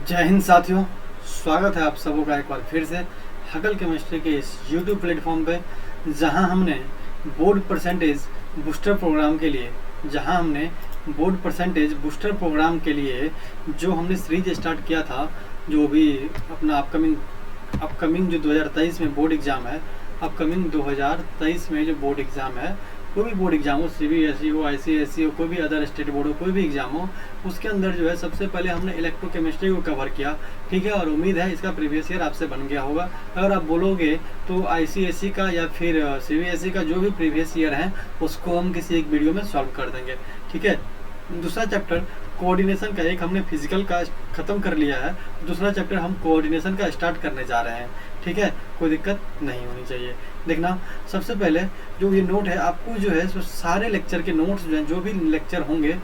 जय हिंद साथियों, स्वागत है आप सबों का एक बार फिर से हकल केमिस्ट्री के इस YouTube प्लेटफॉर्म पे, जहां हमने बोर्ड परसेंटेज बूस्टर प्रोग्राम के लिए जो हमने सीरीज स्टार्ट किया था, जो भी अपना अपकमिंग जो 2023 में बोर्ड एग्ज़ाम है, अपकमिंग 2023 में जो बोर्ड एग्ज़ाम है, कोई भी बोर्ड एग्जाम हो, CBSE हो, ICSE हो, कोई भी अदर स्टेट बोर्ड हो, कोई भी एग्जाम हो, उसके अंदर जो है सबसे पहले हमने इलेक्ट्रोकेमिस्ट्री को कवर किया। ठीक है, और उम्मीद है इसका प्रीवियस ईयर आपसे बन गया होगा। अगर आप बोलोगे तो ICSE का या फिर CBSE का जो भी प्रीवियस ईयर है उसको हम किसी एक वीडियो में सॉल्व कर देंगे। ठीक है, दूसरा चैप्टर कोऑर्डिनेशन का, एक हमने फिजिकल का ख़त्म कर लिया है, दूसरा चैप्टर हम कोऑर्डिनेशन का स्टार्ट करने जा रहे हैं। ठीक है, कोई दिक्कत नहीं होनी चाहिए। देखना, सबसे पहले जो ये नोट है, आपको जो है सो सारे लेक्चर के नोट्स जो हैं, जो भी लेक्चर होंगे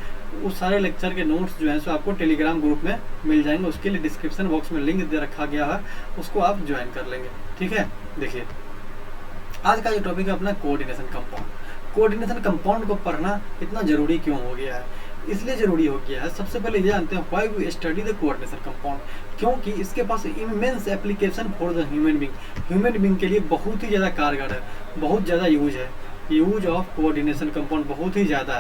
उस सारे लेक्चर के नोट्स जो हैं सो आपको टेलीग्राम ग्रुप में मिल जाएंगे। उसके लिए डिस्क्रिप्शन बॉक्स में लिंक दे रखा गया है, उसको आप ज्वाइन कर लेंगे। ठीक है, देखिए आज का जो टॉपिक है अपना कोऑर्डिनेशन कंपाउंड। कोऑर्डिनेशन कंपाउंड को पढ़ना इतना ज़रूरी क्यों हो गया है? इसलिए ज़रूरी हो गया है, सबसे पहले ये जानते हैं why we study the coordination compound. क्योंकि इसके पास immense application for the human being के लिए बहुत ही ज़्यादा कारगर है, बहुत ज़्यादा यूज है। यूज ऑफ कोऑर्डिनेशन कंपाउंड बहुत ही ज़्यादा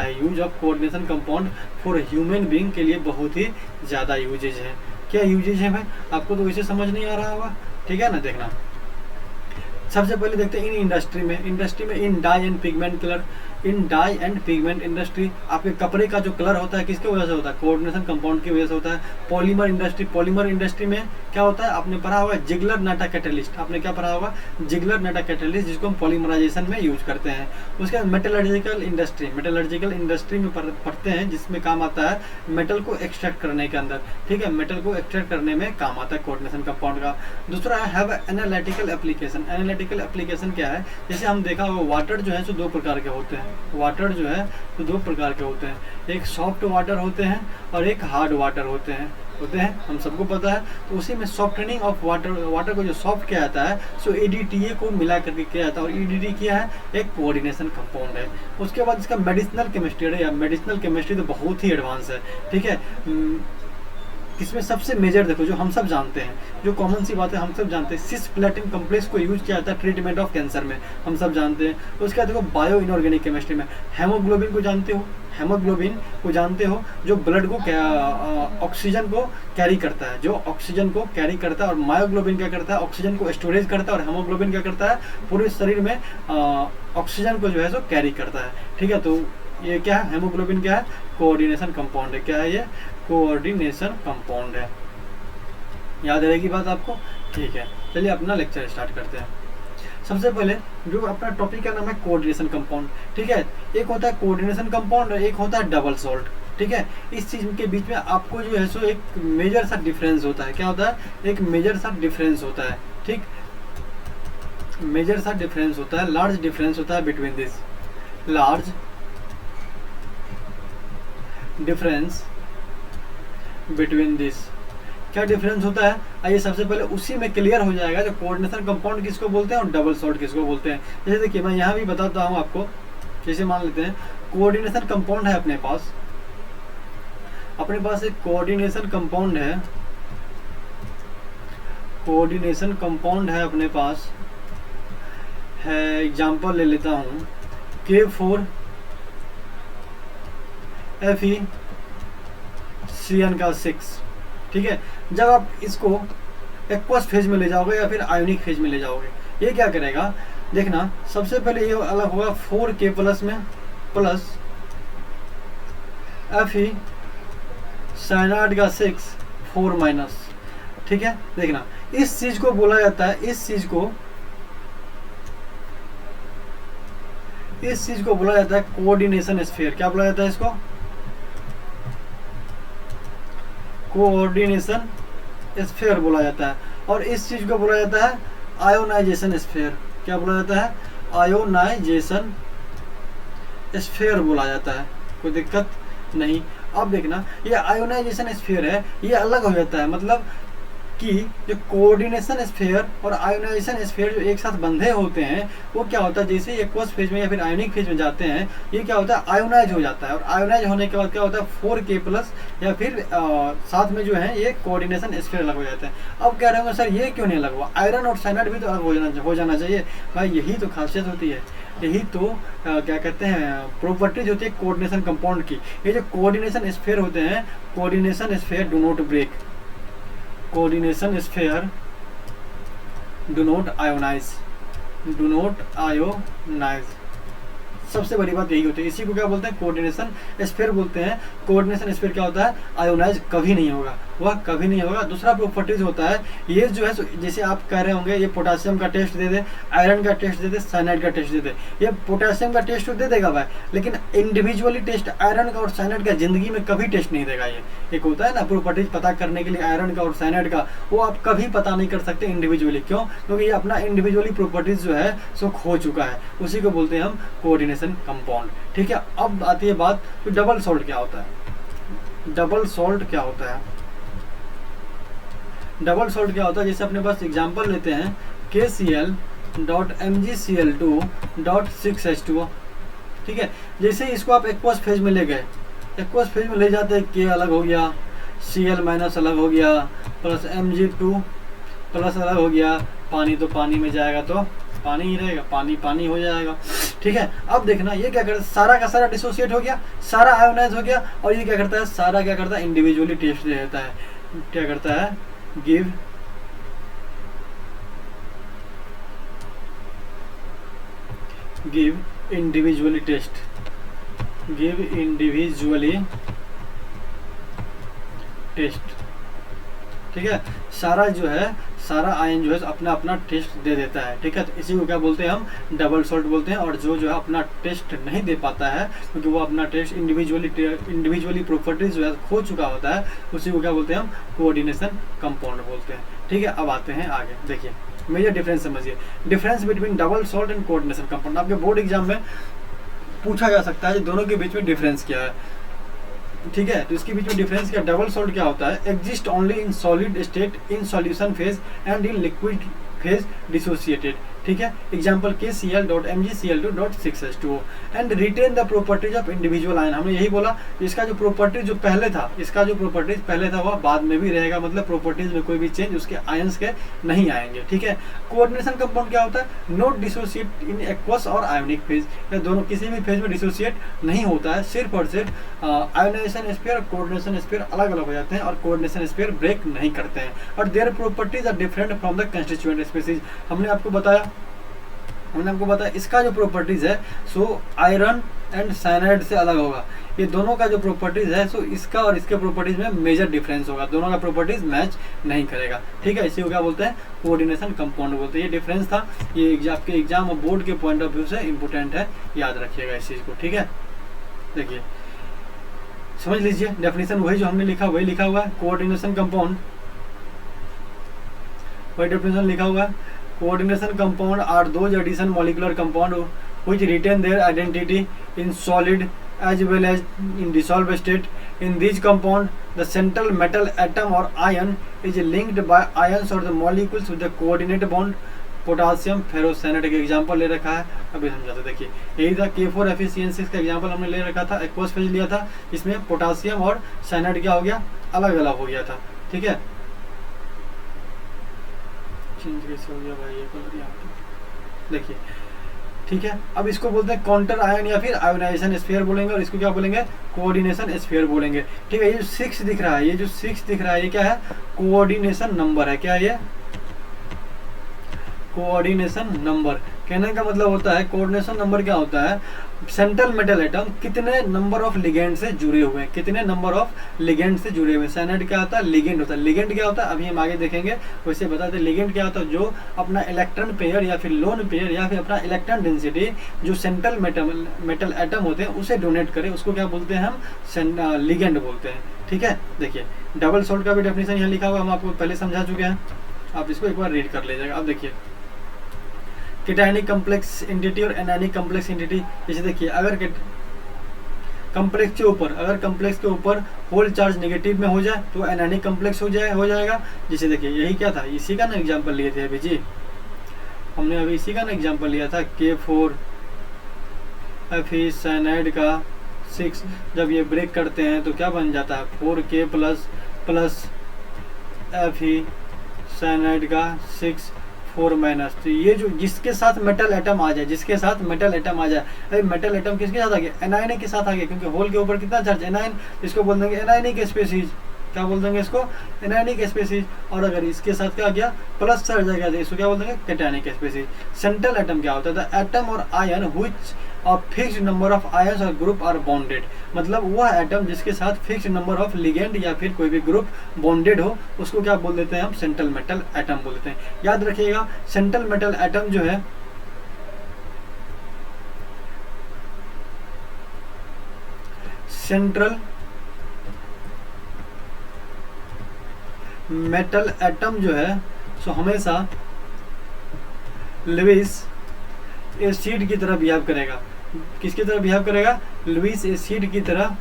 है, use of coordination compound for human being के लिए बहुत ही ज़्यादा यूजेज है। क्या यूजेज है भाई? आपको तो इसे समझ नहीं आ रहा होगा। ठीक है ना, देखना सबसे पहले देखते हैं इंडस्ट्री में in dye and pigment colour. In dye and pigment industry, आपके कपड़े का जो कलर होता है किसके वजह से होता है? कोऑर्डिनेशन कंपाउंड की वजह से होता है। पॉलीमर इंडस्ट्री में क्या होता है? आपने पढ़ा होगा जिगलर नाटा कैटलिस्ट। आपने क्या पढ़ा होगा? जिगलर नाटा कैटलिस्ट, जिसको हम पॉलीमराइजेशन में यूज करते हैं। उसके बाद मेटलर्जिकल इंडस्ट्री में पढ़ते हैं, जिसमें काम आता है मेटल को एक्सट्रैक्ट करने के अंदर। ठीक है, मेटल को एक्सट्रैक्ट करने में काम आता है कोऑर्डिनेशन कंपाउंड का। दूसरा है have analytical application. Analytical application क्या है? जैसे हम देखा होगा वाटर जो है सो दो प्रकार के होते हैं। एक सॉफ्ट वाटर होते हैं और एक हार्ड वाटर होते हैं, हम सबको पता है। तो उसी में सॉफ्टनिंग ऑफ वाटर को जो सॉफ्ट किया जाता है सो EDTA को मिला करके किया जाता है। और EDTA क्या है? एक कोऑर्डिनेशन कंपाउंड है। उसके बाद इसका मेडिसिनल केमिस्ट्री है, या मेडिसिनल केमिस्ट्री तो बहुत ही एडवांस है। ठीक है, इसमें सबसे मेजर देखो, जो हम सब जानते हैं, जो कॉमन सी बात है हम सब जानते हैं, सिस्प्लेटिन कॉम्प्लेक्स को यूज किया जाता है ट्रीटमेंट ऑफ कैंसर में, हम सब जानते हैं। तो उसके बाद देखो बायो इनऑर्गेनिक केमिस्ट्री में हेमोग्लोबिन को जानते हो, जो ब्लड को ऑक्सीजन को कैरी करता है, और मायोग्लोबिन क्या करता है? ऑक्सीजन को स्टोरेज करता है, और हेमोग्लोबिन क्या करता है? पूरे शरीर में ऑक्सीजन को जो है सो कैरी करता है। ठीक है, तो ये क्या है? हेमोग्लोबिन क्या है? कोऑर्डिनेशन कंपाउंड है। क्या है ये? कोऑर्डिनेशन कंपाउंड है। याद रहेगी बात आपको? ठीक है, चलिए अपना लेक्चर स्टार्ट करते हैं। सबसे पहले जो अपना टॉपिक का नाम है कोऑर्डिनेशन कंपाउंड। ठीक है, एक होता है कोऑर्डिनेशन कंपाउंड और एक होता है डबल सॉल्ट। ठीक है, इस चीज के बीच में आपको जो है सो एक मेजर सा डिफरेंस होता है। क्या होता है? एक मेजर सा डिफरेंस होता है। ठीक, मेजर सा डिफरेंस होता है, लार्ज डिफरेंस होता है between this, large difference between this. क्या डिफरेंस होता है? आइए सबसे पहले उसी में क्लियर हो जाएगा, जो कोऑर्डिनेशन कंपाउंड किसको बोलते हैं और डबल सॉल्ट किसको बोलते हैं। जैसे देखिए, मैं यहाँ भी बताता हूँ आपको। जैसे मान लेते हैं कोऑर्डिनेशन कंपाउंड है अपने पास एक कोऑर्डिनेशन कंपाउंड है अपने पास है। एग्जाम्पल ले लेता हूँ, K4FeCN6। ठीक है, जब आप इसको एक्वस फेज में ले जाओगे या फिर आयोनिक फेज में ले जाओगे, ये क्या करेगा? देखना, सबसे पहले ये अलग होगा 4K प्लस में प्लस Fe का 6 4 माइनस। ठीक है, देखना इस चीज को बोला जाता है, इस चीज को बोला जाता है कोऑर्डिनेशन स्फीयर। क्या बोला जाता है इसको? कोऑर्डिनेशन स्फीयर बोला जाता है। और इस चीज को बोला जाता है आयोनाइजेशन स्फीयर। क्या बोला जाता है? आयोनाइजेशन स्फीयर बोला जाता है। कोई दिक्कत नहीं। अब देखना, ये आयोनाइजेशन स्फीयर है, ये अलग हो जाता है। मतलब कि जो कोऑर्डिनेशन स्फीयर और आयोनाइजेशन स्फीयर जो एक साथ बंधे होते हैं वो क्या होता है, जैसे ही एक्वस फेज में या फिर आयोनिक फेज में जाते हैं ये क्या होता है, आयोनाइज हो जाता है। और आयोनाइज होने के बाद क्या होता है 4K+ या फिर साथ में जो है ये कोऑर्डिनेशन स्फीयर अलग हो जाता है। अब कह रहे होंगे सर ये क्यों नहीं अलग हुआ, आयरन और साइनाइड भी तो अलग हो जाना चाहिए। भाई यही तो खासियत होती है, यही तो क्या कहते हैं प्रॉपर्टीज होती है कोऑर्डिनेशन कंपाउंड की। ये जो कोऑर्डिनेशन स्फीयर होते हैं, coordination sphere do not break, coordination sphere do not ionize, do not ionize. सबसे बड़ी बात यही होती है, इसी को क्या बोलते हैं कोऑर्डिनेशन स्फीयर बोलते हैं। कोऑर्डिनेशन स्फीयर क्या होता है, आयोनाइज कभी नहीं होगा, वह कभी नहीं होगा। दूसरा प्रॉपर्टीज होता है ये जो है, जैसे आप कह रहे होंगे ये पोटेशियम का टेस्ट दे दे, आयरन का टेस्ट दे दे, साइनाइड का टेस्ट दे दे, ये पोटेशियम का टेस्ट तो दे देगा भाई, लेकिन इंडिविजुअली टेस्ट आयरन का और साइनाइड का जिंदगी में कभी टेस्ट नहीं देगा। ये एक होता है ना प्रॉपर्टीज पता करने के लिए आयरन का और साइनाइड का, वो आप कभी पता नहीं कर सकते इंडिविजुअली। क्यों? क्योंकि ये अपना इंडिविजुअली प्रॉपर्टीज जो है सो खो चुका है, उसी को बोलते हैं हम कोऑर्डिनेशन कंपाउंड। ठीक है, अब आती है बात तो डबल सॉल्ट क्या होता है। डबल सॉल्ट क्या होता है, डबल सॉल्ट क्या होता है, जैसे अपने पास एग्जांपल लेते हैं KCl.MgCl2.6H2O। ठीक है, जैसे इसको आप एक्वस फेज में ले गए, एक्वस फेज में ले जाते हैं K अलग हो गया, Cl- अलग हो गया, प्लस Mg2+ अलग हो गया, पानी तो पानी में जाएगा तो पानी ही रहेगा, पानी पानी हो जाएगा। ठीक है, अब देखना ये क्या करता है, सारा का सारा डिसोसिएट हो गया, सारा आयोनाइज हो गया, और ये क्या करता है, सारा क्या करता है इंडिविजुअली टेस्ट दे देता है। क्या करता है, give individually test, give individually test. ठीक है, सारा जो है सारा आयन जो है अपना अपना टेस्ट दे देता है। ठीक है, तो इसी को क्या बोलते हैं हम, डबल सॉल्ट बोलते हैं। और जो है अपना टेस्ट नहीं दे पाता है क्योंकि वो अपना टेस्ट इंडिविजुअली प्रॉपर्टीज जो है खो चुका होता है, उसी को क्या बोलते हैं हम, कोऑर्डिनेशन कंपाउंड बोलते हैं। ठीक है, अब आते हैं आगे, देखिए मेजर डिफरेंस समझिए, difference between double salt and coordination compound. आपके बोर्ड एग्जाम में पूछा जा सकता है दोनों के बीच में डिफरेंस क्या है। ठीक है, तो इसके बीच में डिफरेंस क्या, डबल सॉल्ट क्या होता है, exist only in solid state, in solution phase and in liquid phase dissociated. ठीक है, example KCl.MgCl2.6H2O and retain the properties of individual ion. हमने यही बोला, इसका जो प्रॉपर्टी जो पहले था, इसका जो प्रॉपर्टीज पहले था वह बाद में भी रहेगा, मतलब प्रॉपर्टीज में कोई भी चेंज उसके आयंस के नहीं आएंगे। ठीक है, कोऑर्डिनेशन कंपाउंड क्या होता है, नॉट डिसोसिएट इन एक्वस और आयोनिक फेज, या दोनों किसी भी फेज में डिसोसिएट नहीं होता है, सिर्फ और सिर्फ आयोनाइजेशन स्फीयर और कोऑर्डिनेशन स्फीयर अलग अलग हो जाते हैं और कोऑर्डिनेशन स्फीयर ब्रेक नहीं करते हैं, और their properties are different from the constituent species. हमने आपको बताया इसका जो प्रॉपर्टीज है सो आयरन एंड साइनाइड से अलग होगा। ये दोनों का जो प्रॉपर्टीज है सो इसका और इसके प्रॉपर्टीज में मेजर डिफरेंस होगा, दोनों का प्रॉपर्टीज मैच नहीं करेगा। ठीक है, इसी को क्या बोलते हैं, कोऑर्डिनेशन कंपाउंड बोलते हैं। ये डिफरेंस था, ये आपके एग्जाम और बोर्ड के पॉइंट ऑफ व्यू से इंपॉर्टेंट है, याद रखिएगा इस चीज को। ठीक है, देखिए समझ लीजिए, डेफिनेशन वही जो हमने लिखा वही लिखा हुआ है, कोऑर्डिनेशन कंपाउंड वही डेफिनेशन लिखा हुआ है। Coordination compound are those addition molecular compound which retain their identity in solid as well as in dissolved state. In these compound, the central metal atom or ion is linked by ions or the molecules with the coordinate bond. Potassium ferrocyanide का example ले रखा है, अभी समझाते। देखिए यही था K4FeCN6 का एग्जांपल हमने ले रखा था, एक्वस फेज लिया था, इसमें पोटासियम और साइनाइड क्या हो गया, अलग अलग हो गया था। ठीक है, चेंज कैसे हो गया भाई ये कलर यहाँ पे, देखिए। ठीक है, अब इसको बोलते हैं काउंटर आयन या फिर आयोनाइजेशन स्फीयर बोलेंगे, और इसको क्या बोलेंगे, कोऑर्डिनेशन स्फीयर बोलेंगे। ठीक है, ये जो 6 दिख रहा है, ये जो 6 दिख रहा है ये क्या है, कोऑर्डिनेशन नंबर है। क्या है ये, कोऑर्डिनेशन नंबर। कहने का मतलब होता है कोऑर्डिनेशन नंबर क्या होता है, सेंट्रल मेटल एटम कितने नंबर ऑफ लिगेंड से जुड़े हुए हैं, कितने नंबर ऑफ लिगेंड से जुड़े हुए हैं। साइनाइड क्या होता है, लिगेंड होता है। लिगेंड क्या होता है अभी हम आगे देखेंगे, वैसे बताते हैं लिगेंड क्या होता है, जो अपना इलेक्ट्रॉन पेयर या फिर लोन पेयर या फिर अपना इलेक्ट्रॉन डेंसिटी जो सेंट्रल मेटल एटम होते हैं उसे डोनेट करे, उसको क्या बोलते हैं हम, लिगेंड बोलते हैं। ठीक है, देखिए डबल सॉल्ट का भी डेफिनेशन यहाँ लिखा हुआ, हम आपको पहले समझा चुके हैं, आप इसको एक बार रीड कर लीजिएगा। अब देखिए केटायनिक कॉम्प्लेक्स एंटिटी और एनायनिक कॉम्प्लेक्स एंटिटी, जैसे देखिए अगर कम्प्लेक्स के ऊपर, अगर कम्प्लेक्स के ऊपर होल चार्ज नेगेटिव में हो जाए तो एनायनिक कम्प्लेक्स हो जाएगा। जैसे देखिए यही क्या था, इसी का ना एग्जाम्पल लिए थे अभी जी, हमने अभी इसी का ना एग्जाम्पल लिया था K4Fe साइनाइड का 6, जब ये ब्रेक करते हैं तो क्या बन जाता है 4K प्लस Fe साइनाइड का 6 4 माइनस। तो ये जो जिसके साथ मेटल एटम आ जाए, जिसके साथ मेटल एटम आ जाए, अरे मेटल एटम किसके साथ आ गया, एनायन के साथ आ गया, क्योंकि होल के ऊपर कितना चार्ज एनायन, इसको बोल देंगे एनायनिक स्पीशीज। क्या बोल देंगे इसको, एनायनिक स्पीशीज। और अगर इसके साथ क्या गया प्लस चार्ज आ गया तो इसको क्या बोल देंगे, कैटायनिक स्पीशीज। सेंट्रल एटम क्या होता है, द एटम और ion which a fixed number of ions और ग्रुप आर बॉन्डेड, मतलब वह एटम जिसके साथ फिक्स्ड नंबर ऑफ लिगेंड या फिर कोई भी ग्रुप बॉन्डेड हो उसको क्या बोल देते हैं हम, सेंट्रल मेटल एटम बोल देते हैं। याद रखिएगा सेंट्रल मेटल एटम जो है सेंट्रल मेटल एटम जो है सो हमेशा लुईस एसिड की तरह बिहेव करेगा। किसकी तरह बिहेव करेगा, लुईस एसिड की तरह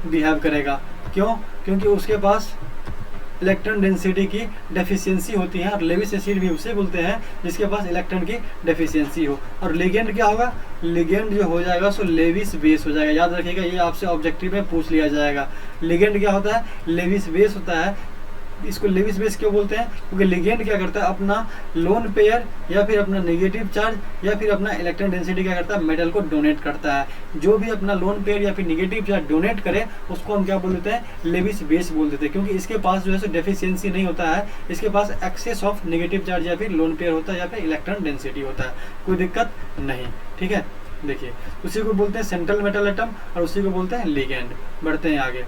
बिहेव करेगा। क्यों, क्योंकि उसके पास इलेक्ट्रॉन डेंसिटी की डेफिशिएंसी होती है, और लेविस एसिड भी उसे बोलते हैं जिसके पास इलेक्ट्रॉन की डेफिशिएंसी हो। और लिगेंड क्या होगा, लिगेंड जो हो जाएगा सो लेविस बेस हो जाएगा। याद रखिएगा ये आपसे ऑब्जेक्टिव में पूछ लिया जाएगा। लिगेंड क्या होता है, लेविस बेस होता है। इसको लेविस बेस क्यों बोलते हैं, क्योंकि लिगेंड क्या करता है, अपना लोन पेयर या फिर अपना नेगेटिव चार्ज या फिर अपना इलेक्ट्रॉन डेंसिटी क्या करता है, मेटल को डोनेट करता है। जो भी अपना लोन पेयर या फिर नेगेटिव चार्ज डोनेट करे उसको हम क्या बोल देते हैं, लेविस बेस बोल देते हैं, क्योंकि इसके पास जो है सो डेफिशिएंसी नहीं होता है, इसके पास एक्सेस ऑफ नेगेटिव चार्ज या फिर लोन पेयर होता है या फिर इलेक्ट्रॉन डेंसिटी होता है, कोई दिक्कत नहीं। ठीक है, देखिए उसी को बोलते हैं सेंट्रल मेटल एटम और उसी को बोलते हैं लिगेंड। बढ़ते हैं आगे।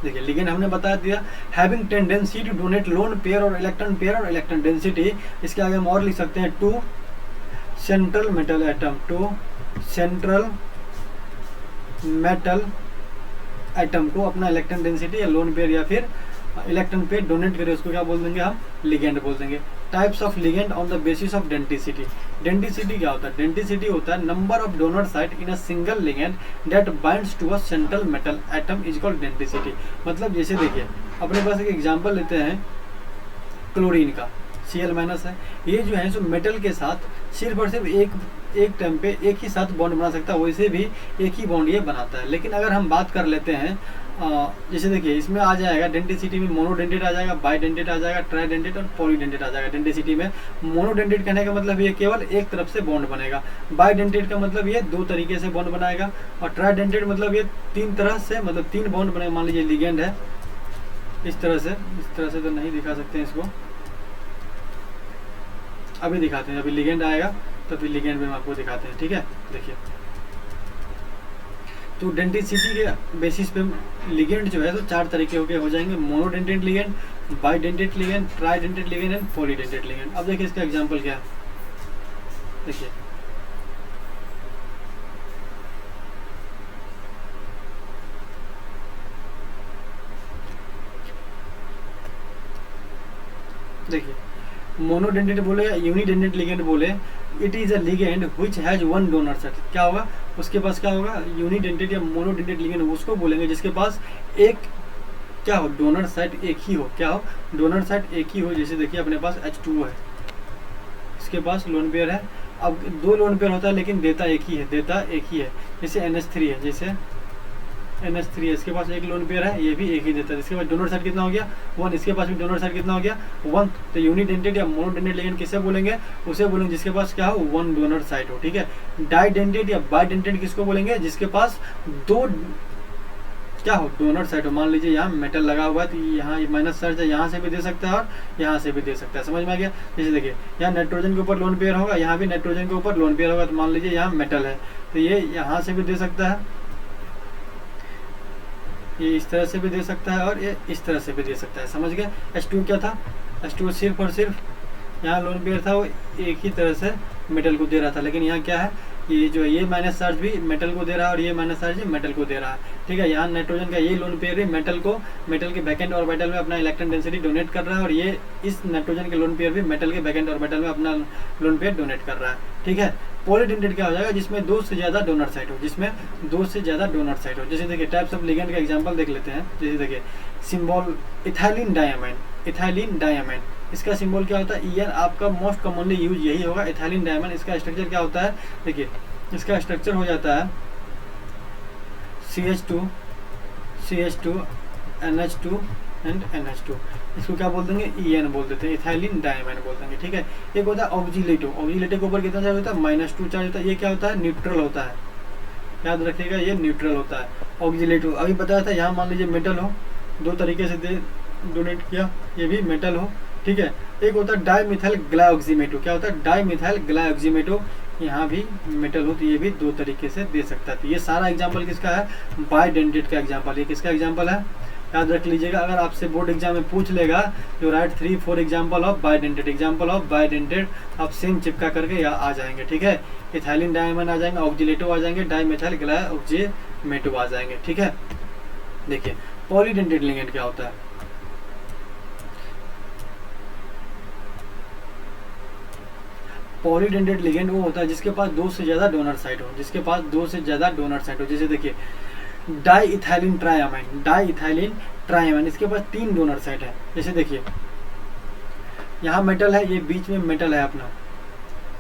देखिए लिगेंड हमने बता दिया, having tendency to donate lone pair और इलेक्ट्रॉन डेंसिटी। इसके आगे हम और लिख सकते हैं to central metal atom, to central metal atom को अपना इलेक्ट्रॉन डेंसिटी या लोन पेयर या फिर इलेक्ट्रॉन पेयर डोनेट करे उसको क्या बोल देंगे हम, लिगेंड बोल देंगे। Types of ligand on the basis of denticity. Denticity क्या होता है, डेंटिसिटी होता है number of donor site in a single ligand that binds to a central metal atom is called denticity. मतलब जैसे देखिए अपने पास एक एग्जांपल लेते हैं क्लोरीन का, Cl- है, ये जो है सो मेटल के साथ सिर्फ और सिर्फ एक टाइम पे एक ही साथ बॉन्ड बना सकता है, वैसे भी एक ही बॉन्ड ये बनाता है। लेकिन अगर हम बात कर लेते हैं जैसे देखिए इसमें आ जाएगा डेंटिसिटी में मोनोडेंटेट आ जाएगा, बाइडेंटेट आ जाएगा, ट्राइडेंटेट और पॉलीडेंटेट आ जाएगा। डेंटिसिटी में मोनोडेंटेट कहने का मतलब ये केवल एक तरफ से बॉन्ड बनेगा, बाइडेंटेट का मतलब ये दो तरीके से बॉन्ड बनाएगा, और ट्राइडेंटेट मतलब ये तीन तरह से, मतलब तीन बॉन्ड बने। मान लीजिए लिगेंड है इस तरह से तो नहीं दिखा सकते हैं इसको, अभी दिखाते हैं, अभी लिगेंड आएगा तो फिर लिगेंड में हम आपको दिखाते हैं। ठीक है, देखिए तो डेंटिसिटी के बेसिस पे लिगेंड जो है तो चार तरीके हो जाएंगे, monodentate ligand, bidentate ligand, tridentate ligand and polydentate ligand. अब देखिए इसका एग्जांपल क्या है, देखिए मोनोडेंटेट बोले या यूनिडेंटेट लिगेंड बोले, it is a ligand which has one donor site. क्या होगा उसके पास, क्या होगा यूनिडेंटेट या मोनोडेंटेट लिगेंड उसको बोलेंगे जिसके पास एक क्या हो, डोनर साइट एक ही हो। क्या हो, डोनर साइट एक ही हो। जैसे देखिए अपने पास H2O है, इसके पास लोन पेयर है, अब दो लोन पेयर होता है लेकिन देता एक ही है, जैसे NH3 है, जैसे NH3 है, इसके पास एक लोन पेयर है, ये भी एक ही देता है। इसके पास डोनर साइड कितना हो गया 1, इसके पास भी डोनर साइड कितना हो गया 1। तो यूनिडेंटेट या मोनोडेंटेट लिगेंड किसे बोलेंगे, उसे बोलेंगे जिसके पास क्या हो, 1 डोनर साइड हो। ठीक है, डाइडेंटेट या बाइडेंटेट किसको बोलेंगे, जिसके पास दो क्या हो, डोनर साइड हो। मान लीजिए यहाँ मेटल लगा हुआ है तो यहाँ माइनस चार्ज है, यहाँ से भी दे सकता है और यहाँ से भी दे सकता है। समझ में आ गया। जैसे देखिए यहाँ नाइट्रोजन के ऊपर लोन पेयर होगा, यहाँ भी नाइट्रोजन के ऊपर लोन पेयर होगा, तो मान लीजिए यहाँ मेटल है तो ये यहाँ से भी दे सकता है, ये इस तरह से भी दे सकता है और ये इस तरह से भी दे सकता है। समझ गए। H2 क्या था, H2 सिर्फ और सिर्फ यहाँ लोन पेयर था, वो एक ही तरह से मेटल को दे रहा था, लेकिन यहाँ क्या है ये जो है ये माइनस चार्ज भी मेटल को दे रहा है और ये माइनस चार्ज भी मेटल को दे रहा है, ठीक है। यहाँ नाइट्रोजन का ये लोन पेयर भी मेटल के बैकेंड ऑर्बिटल में अपना इलेक्ट्रॉन डेंसिटी डोनेट कर रहा है, और ये इस नाइट्रोजन के लोन पेयर भी मेटल के बैकेंड ऑर्बिटल में अपना लोन पेयर डोनेट कर रहा है, ठीक है। पॉलीडेंटेट क्या हो जाएगा, जिसमें 2 से ज़्यादा डोनर साइट हो, जैसे देखिए टाइप्स ऑफ लिगेंड का एग्जांपल देख लेते हैं। जैसे देखिए सिंबल इथाइलिन डायमाइन, इसका सिंबल क्या होता है, EN। आपका मोस्ट कॉमनली यूज यही होगा, इथाइलिन डायमाइन। इसका स्ट्रक्चर क्या होता है, देखिए इसका स्ट्रक्चर हो जाता है CH2 NH2 एंड NH2। इसको क्या बोल देंगे, EN बोल देते हैं, इथाइलिन डायमाइन बोल देंगे, ठीक है। एक होता है ऑक्सीलेटो के ऊपर कितना चार्ज होता है, -2 चार्ज होता है। ये क्या होता है, न्यूट्रल होता है, याद रखिएगा ये न्यूट्रल होता है ऑक्सीलेटो। अभी बताया था, यहाँ मान लीजिए मेटल हो, 2 तरीके से डोनेट किया, ये भी मेटल हो, ठीक है। एक होता है डाईमिथाइल ग्लाइऑक्सीमेटो, क्या होता है, डाईमिथाइल ग्लाइऑक्सीमेटो, यहाँ भी मेटल हो तो ये भी 2 तरीके से दे सकता है। तो ये सारा एग्जांपल किसका है, बाइडेंटेट का एग्जांपल। ये किसका एग्जांपल है, याद रख लीजिएगा। अगर आपसे बोर्ड एग्जाम में पूछ लेगा तो राइट 3-4 एग्जांपल ऑफ बाइडेंटेट, आप सेम चिपका करके यहाँ आ जाएंगे, ठीक है। इथाइलिन डायमाइन आ जाएंगे, ऑक्सीलेटो आ जाएंगे, डाईमिथाइल ग्लाइऑक्सीमेटो आ जाएंगे, ठीक है। देखिए पॉलीडेंटेट लिगेंड क्या होता है, पॉलीडेंटेट लिगेंड वो होता है जिसके पास 2 से ज़्यादा डोनर साइट हो, जैसे देखिए डाईइथाइलिन ट्राइमाइन, इसके पास 3 डोनर साइट है। जैसे देखिए यहाँ मेटल है, ये बीच में मेटल है अपना,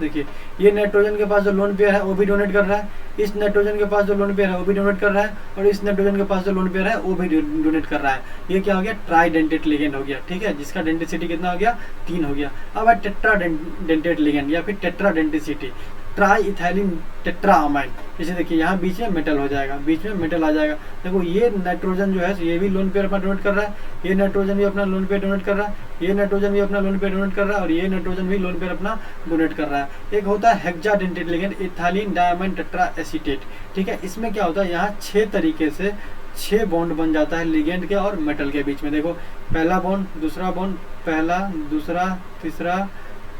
देखिए ये नाइट्रोजन के पास जो लोन पेयर है वो भी डोनेट कर रहा है, इस नाइट्रोजन के पास जो लोन पेयर है वो भी डोनेट कर रहा है, और इस नाइट्रोजन के पास जो लोन पेयर है वो भी डोनेट कर रहा है। ये क्या हो गया, ट्राइडेंटेट लिगेंड हो गया, ठीक है, जिसका डेंसिटी कितना हो गया, 3 हो गया। अब है टेट्राडेंटेट लिगेंड या फिर टेट्राडेंटिसिटी, ट्राई इथाइलिन टेट्रामाइन। जैसे देखिए यहाँ बीच में मेटल हो जाएगा, बीच में मेटल आ जाएगा। देखो ये नाइट्रोजन जो है ये भी लोन पेयर अपना डोनेट कर रहा है, ये नाइट्रोजन भी अपना लोन पेयर डोनेट कर रहा है, ये नाइट्रोजन भी अपना लोन पेयर डोनेट कर रहा है, और ये नाइट्रोजन भी लोन पेयर अपना डोनेट कर रहा है। एक होता है हेक्साडेंटेट लिगेंड, इथाइलिन डायमाइन टेट्राएसीटेट, ठीक है। इसमें क्या होता है, यहाँ 6 तरीके से 6 बॉन्ड बन जाता है लिगेंड के और मेटल के बीच में। देखो पहला बॉन्ड, दूसरा बॉन्ड, पहला, दूसरा, तीसरा,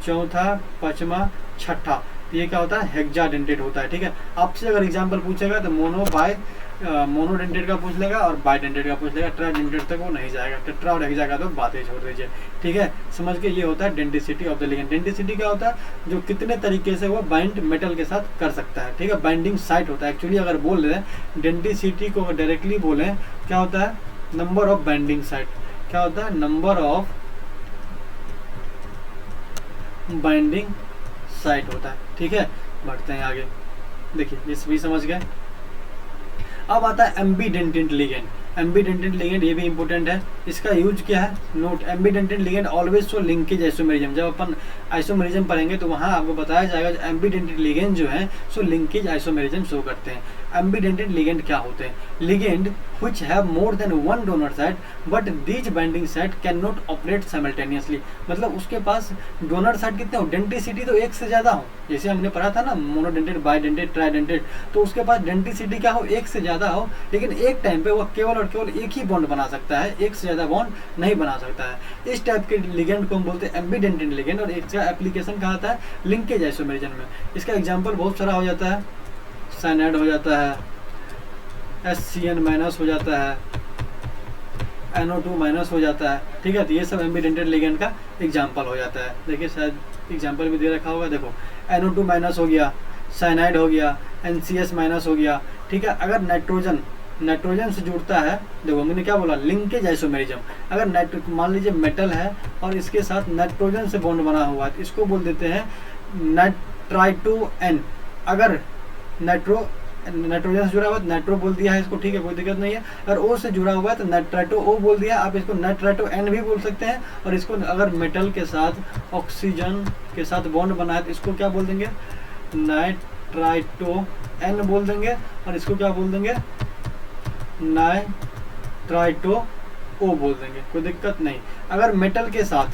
चौथा, पांचवा, छठा, ये क्या होता है, हेक्साडेंटेट होता है, ठीक है। आपसे अगर एग्जांपल पूछेगा तो मोनोडेंटेट का पूछ लेगा और बाइडेंटेट का पूछ लेगा, ट्राइडेंटेट तक वो नहीं जाएगा, टेट्रा और हेक्सा का तो बातें छोड़ दीजिए, ठीक है। समझ के ये होता है density of the ligand. Density क्या होता है, जो कितने तरीके से वो बाइंड मेटल के साथ कर सकता है, ठीक है, बाइंडिंग साइट होता है। एक्चुअली अगर बोल रहे हैं डेंसिटी को डायरेक्टली बोले क्या होता है, नंबर ऑफ बाइंडिंग साइट, क्या होता है, नंबर ऑफ बाइंडिंग साइट होता है, ठीक है। बढ़ते हैं आगे, देखिए ये सभी समझ गए। अब आता है एम्बीडेंटेट लिगेंड। एम्बीडेंटेट लिगेंड ये भी इंपॉर्टेंट है, इसका यूज क्या है, note, ambidentate ligand always show linkage isomerism. जब अपन आइसोमेरिज्म पढ़ेंगे तो वहाँ आपको बताया जाएगा एम्बीडेंटेट लिगेंड जो है सो लिंकेज आइसोमेरिज्म शो करते हैं। एम्बीडेंटेट लिगेंड क्या होते हैं, ligand which have more than 1 donor site but these binding site can not operate simultaneously. मतलब उसके पास डोनर साइट कितने हो, डेंसिटी तो 1 से ज़्यादा हो, जैसे हमने पढ़ा था ना मोनोडेंटेट, बाइडेंटेट, ट्राइडेंटेट, तो उसके पास डेंसिटी क्या हो, 1 से ज़्यादा हो, लेकिन एक टाइम पे वो केवल और केवल एक ही बॉन्ड बना सकता है, एक से ज़्यादा बॉन्ड नहीं बना सकता है। इस टाइप के लिगेंड को हम बोलते हैं एम्बीडेंटेट लिगेंड, और इसका एप्लीकेशन कहा आता है लिंकेज आइसोमेरिज्म में। इसका एग्जाम्पल बहुत सारा हो जाता है, साइनाइड हो जाता है, HCN- हो जाता है, NO2- हो जाता है, ठीक है। तो ये सब एम्बीडेंटेट लिगेंड का एग्जाम्पल हो जाता है। देखिए शायद एग्जाम्पल भी दे रखा होगा, देखो NO2- हो गया, साइनाइड हो गया, NCS- हो गया, ठीक है। अगर नाइट्रोजन से जुड़ता है, देखो मैंने क्या बोला, लिंकेज आइसोमेरिज्म। अगर मान लीजिए मेटल है और इसके साथ नाइट्रोजन से बॉन्ड बना हुआ है तो इसको बोल देते हैं नाइट्राइटो-N। अगर नाइट्रोजन से जुड़ा हुआ है नाइट्रो बोल दिया है इसको, ठीक है, कोई दिक्कत नहीं है। अगर O से जुड़ा हुआ है तो नाइट्राइटो O बोल दिया, आप इसको नाइट्राइटो-N भी बोल सकते हैं। और इसको अगर मेटल के साथ ऑक्सीजन के साथ बॉन्ड बना है तो इसको क्या बोल देंगे, नाइट्राइटो-N बोल देंगे, और इसको क्या बोल देंगे, नाइट्राइटो-O बोल देंगे, कोई दिक्कत नहीं। अगर मेटल के साथ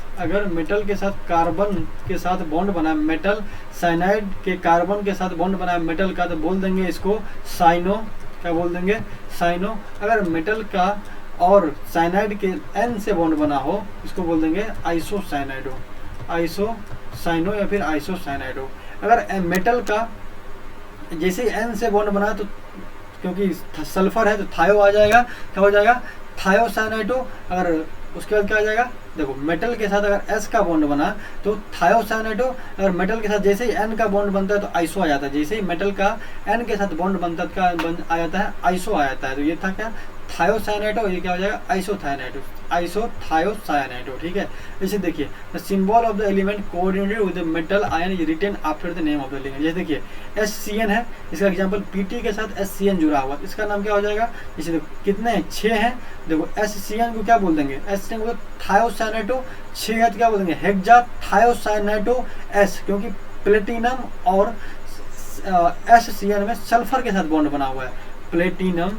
कार्बन के साथ बॉन्ड बना है, मेटल साइनाइड के कार्बन के साथ बॉन्ड बना है मेटल का, तो बोल देंगे इसको साइनो, क्या बोल देंगे, साइनो। अगर मेटल का और साइनाइड के N से बॉन्ड बना हो इसको बोल देंगे आइसोसाइनाइडो या फिर आइसोसाइनाइडो। अगर मेटल का जैसे ही N से बॉन्ड बना तो क्योंकि सल्फर है तो थायो आ जाएगा, क्या हो जाएगा थायोसाइनाइडो। अगर उसके बाद क्या आ जाएगा, देखो मेटल के साथ अगर S का बॉन्ड बना तो थायोसाइनाइडो, अगर मेटल के साथ जैसे ही N का बॉन्ड बनता है तो आइसो आ जाता है, जैसे ही मेटल का N के साथ बॉन्ड बनता है आ जाता है आइसो आ जाता है। तो ये था क्या थायोसाइनाइडो, ये क्या हो जाएगा आइसोथायोनाइडो, आइसोथायोसाइनाइडो, ठीक है। जैसे देखिए the symbol of the element coordinated with the metal ion is written after the name of the ligand. जैसे देखिए SCN है, इसका एग्जांपल PT के साथ SCN जुड़ा हुआ, इसका नाम क्या हो जाएगा, जैसे देखो कितने 6 हैं, देखो SCN को क्या बोल देंगे, SCN को थायोसाइनाइडो, 6 है तो क्या बोल देंगे हेक्सा थायोसाइनाइडो S, क्योंकि प्लेटिनम और SCN में सल्फर के साथ बॉन्ड बना हुआ है, प्लेटिनम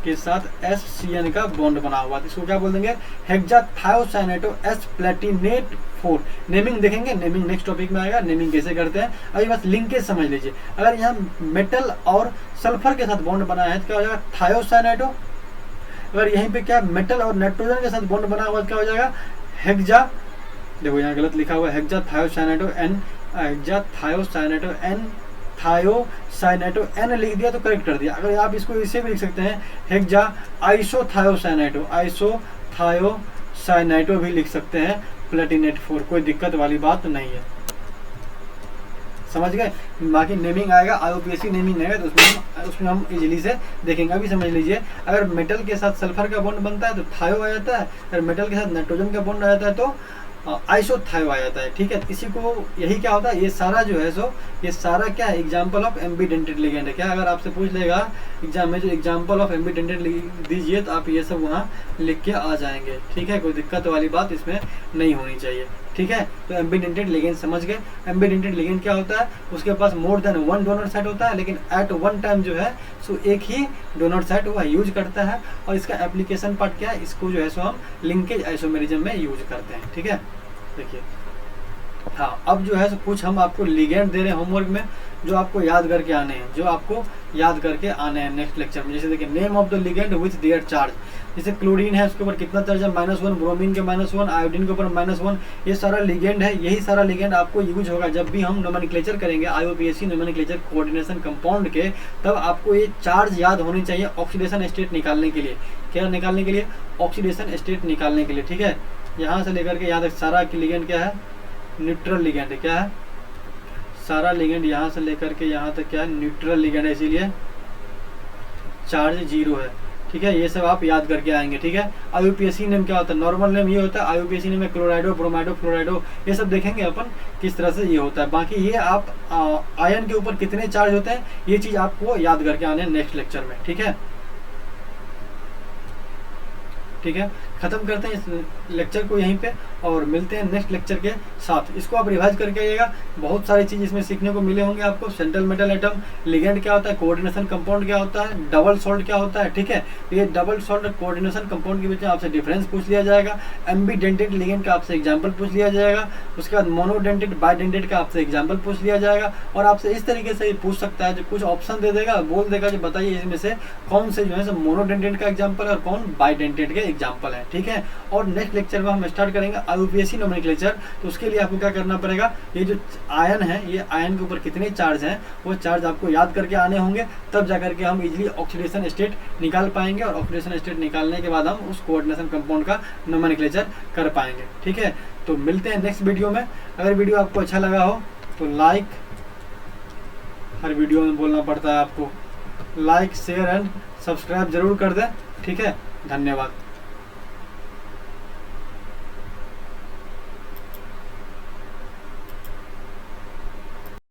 के साथ SCN का बॉन्ड बना हुआ है, इसको क्या बोल देंगे हेक्सा थायोसाइनाइडो S प्लेटिनेट 4। नेमिंग देखेंगे, नेमिंग नेक्स्ट टॉपिक में आएगा, नेमिंग कैसे करते हैं। अभी बस लिंकेज समझ लीजिए, अगर यहाँ मेटल और सल्फर के साथ बॉन्ड बना है तो क्या हो जाएगा थायोसाइनाइडो, अगर यहीं पे क्या मेटल और नाइट्रोजन के साथ बॉन्ड बना हुआ तो क्या हो जाएगा हेक्सा, देखो यहाँ गलत लिखा हुआ है hexa thiocyanido N, hexa thiocyanido N, thiocyanido N लिख दिया तो करेक्ट कर दिया। अगर आप इसको इसे भी लिख सकते हैं हेक्सा आइसोथायोसाइनाइडो, आइसोथायोसाइनाइडो भी लिख सकते हैं प्लेटिनेट 4, कोई दिक्कत वाली बात नहीं है, समझ गए। बाकी नेमिंग आएगा IUPAC नेमिंग आएगा तो उसमें हम इजीली से देखेंगे। अभी समझ लीजिए अगर मेटल के साथ सल्फर का बॉन्ड बनता है तो थायो आ जाता है, अगर मेटल के साथ नाइट्रोजन का बॉन्ड आ जाता है तो आइसोथायो आ जाता है, ठीक है। इसी को यही क्या होता है, ये सारा जो है सो ये सारा क्या है एग्जांपल ऑफ एम्बीडेंटेड लिगेंड है। क्या अगर आपसे पूछ लेगा एग्जाम में जो एग्जांपल ऑफ एम्बीडेंटेड दीजिए तो आप ये सब वहाँ लिख के आ जाएंगे, ठीक है, कोई दिक्कत वाली बात इसमें नहीं होनी चाहिए, ठीक है। तो एम्बीडेंटेड लिगेंड समझ गए। एम्बीडेंटेड लिगेंड क्या होता है, उसके पास मोर देन 1 डोनर साइट होता है, लेकिन एट वन टाइम जो है सो एक ही डोनर साइट वह यूज करता है। और इसका एप्लीकेशन पार्ट क्या है, इसको जो है सो हम लिंकेज आइसोमेरिज्म में यूज करते हैं, ठीक है। देखिए हाँ, अब जो है सो कुछ हम आपको लिगेंड दे रहे हैं होमवर्क में जो आपको याद करके आने हैं, जो आपको याद करके आने हैं नेक्स्ट लेक्चर में। जैसे देखिए name of the ligand with their charge, जैसे क्लोरीन है उसके ऊपर कितना चार्ज है -1, ब्रोमीन के -1, आयोडीन के ऊपर -1, ये सारा लिगेंड है। यही सारा लिगेंड आपको यूज होगा जब भी हम नोमेनक्लेचर करेंगे IUPAC नोमेनक्लेचर कोऑर्डिनेशन कंपाउंड के, तब आपको ये चार्ज याद होनी चाहिए ऑक्सीडेशन स्टेट निकालने के लिए। क्या निकालने के लिए, ऑक्सीडेशन स्टेट निकालने के लिए, ठीक है। यहाँ से लेकर के याद सारा लिगेंड क्या है, न्यूट्रल लिगेंड है, क्या है सारा लिगेंड यहाँ से लेकर के यहाँ तक क्या है न्यूट्रल लिगेंड है, इसीलिए चार्ज 0 है, ठीक है। ये सब आप याद करके आएंगे, ठीक है। IUPAC नेम क्या होता है, नॉर्मल नेम ये होता है, IUPAC नेम में क्लोराइडो, ब्रोमाइडो, फ्लोराइडो, ये सब देखेंगे अपन किस तरह से ये होता है। बाकी ये आप आयन के ऊपर कितने चार्ज होते हैं ये चीज़ आपको याद करके आने हैं नेक्स्ट लेक्चर में, ठीक है। ठीक है, खत्म करते हैं इस लेक्चर को यहीं पे और मिलते हैं नेक्स्ट लेक्चर के साथ। इसको आप रिवाइज करके आइएगा, बहुत सारी चीज़ इसमें सीखने को मिले होंगे आपको। सेंट्रल मेटल एटम, लिगेंड क्या होता है, कोऑर्डिनेशन कंपाउंड क्या होता है, डबल सॉल्ट क्या होता है, ठीक है। ये डबल सॉल्ट कोऑर्डिनेशन कंपाउंड के बीच में आपसे डिफरेंस पूछ लिया जाएगा। एम्बीडेंटेड लिगेंड का आपसे एग्जाम्पल पूछ लिया जाएगा। उसके बाद मोनोडेंटेड, बाइडेंटेड का आपसे एग्जाम्पल पूछ लिया जाएगा। और आपसे इस तरीके से पूछ सकता है, जो कुछ ऑप्शन दे देगा, बोल देगा कि बताइए इसमें से कौन से जो है मोनोडेंटेड का एग्जाम्पल है और कौन बाइडेंटेड के एग्जाम्पल है, ठीक है। और नेक्स्ट लेक्चर में हम स्टार्ट करेंगे IUPAC नोमेनक्लेचर। तो उसके लिए आपको क्या करना पड़ेगा, ये जो आयन है, ये आयन के ऊपर कितने चार्ज हैं वो चार्ज आपको याद करके आने होंगे, तब जाकर के हम इजीली ऑक्सीडेशन स्टेट निकाल पाएंगे। और ऑक्सीडेशन स्टेट निकालने के बाद हम उस कोऑर्डिनेशन कंपाउंड का नोमेनक्लेचर कर पाएंगे, ठीक है। तो मिलते हैं नेक्स्ट वीडियो में। अगर वीडियो आपको अच्छा लगा हो तो लाइक, हर वीडियो में बोलना पड़ता है आपको, लाइक शेयर एंड सब्सक्राइब जरूर कर दें, ठीक है। धन्यवाद।